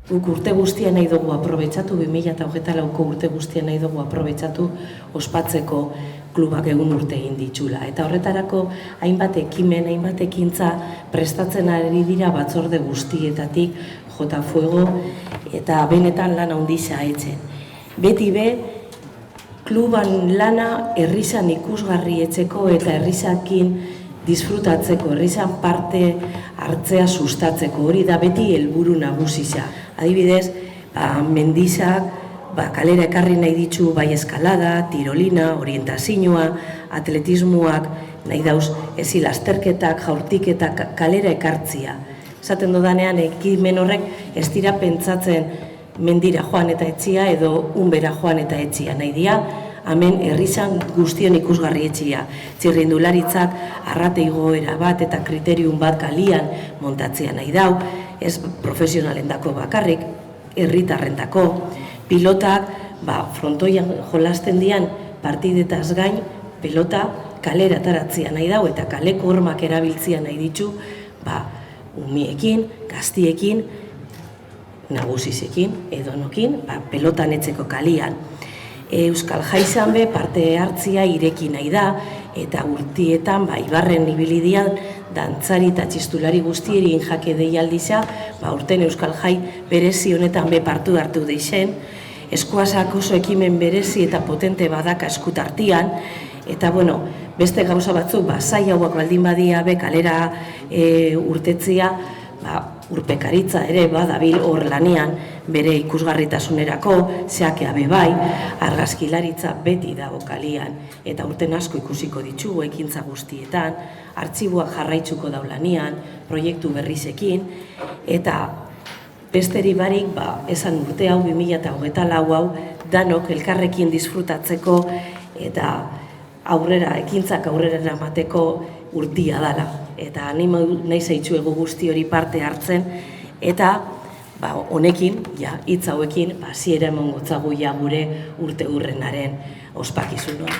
Guk urte guztia nahi dugu aprobetxatu, 2024ko urte guztia nahi dugu aprobetxatu ospatzeko klubak egun urte egin ditxula. Eta horretarako hainbat ekimen, hainbat ekintza prestatzen ari dira batzorde guztietatik Jota Fuego eta benetan lan handia etzen. Beti be, kluban lana herrizan ikusgarri etzeko eta herrizakin disfrutatzeko, herrizan parte hartzea sustatzeko, hori da beti helburu nagusisa. Adibidez, mendizak kalera ekarri nahi ditu bai eskalada, tirolina, orientazioa, atletismoak, nahi dauz ezi lasterketak, jaurtiketak kalera ekartzia. Esaten dodanean, ekimen horrek ez dira pentsatzen mendira joan eta etxia edo unbera joan eta etxia. Nahi dira, hemen herrizan guztion ikusgarri etxia. Txirrindularitzak arrate igoera bat eta kriterium bat kalian montatzea nahi dau, ez profesionalendako bakarrik, herritarrendako, pilotak frontoian jolasten dian partidetaz gain, pelota kalera ataratzea nahi dau eta kaleko hormak erabiltzea nahi ditu, umiekin, gaztiekin, nagusizekin, edonokin, pelotan etzeko kalian. Euskal Jaizan be parte hartzia ireki nahi da, eta urtietan ibarren ibilidian dantzari eta txistulari guztierin jake deialdiza, urten Euskal Jai berezi honetan be partu hartu deixen, eskuazak oso ekimen berezi eta potente badaka eskutartian, eta beste gauza batzuk, zai hauak baldin badia be kalera urtetzia, urpekaritza ere badabil hor lanean bere ikusgarritasunerako, zeakea bebai, argazkilaritza beti dago kalian, eta urten asko ikusiko ditugu ekintza guztietan, artxiboak jarraitzuko dau lanean, proiektu berrizekin, eta besteri barik, esan urte hau 2024 hau, danok elkarrekin disfrutatzeko eta ekintzak aurrera eramateko urtia dala. Eta nahi zaitzuegu guzti hori parte hartzen, eta honekin, hitz hauekin, hasiera emango gotzagu gure urte hurrenaren ospakizunoa.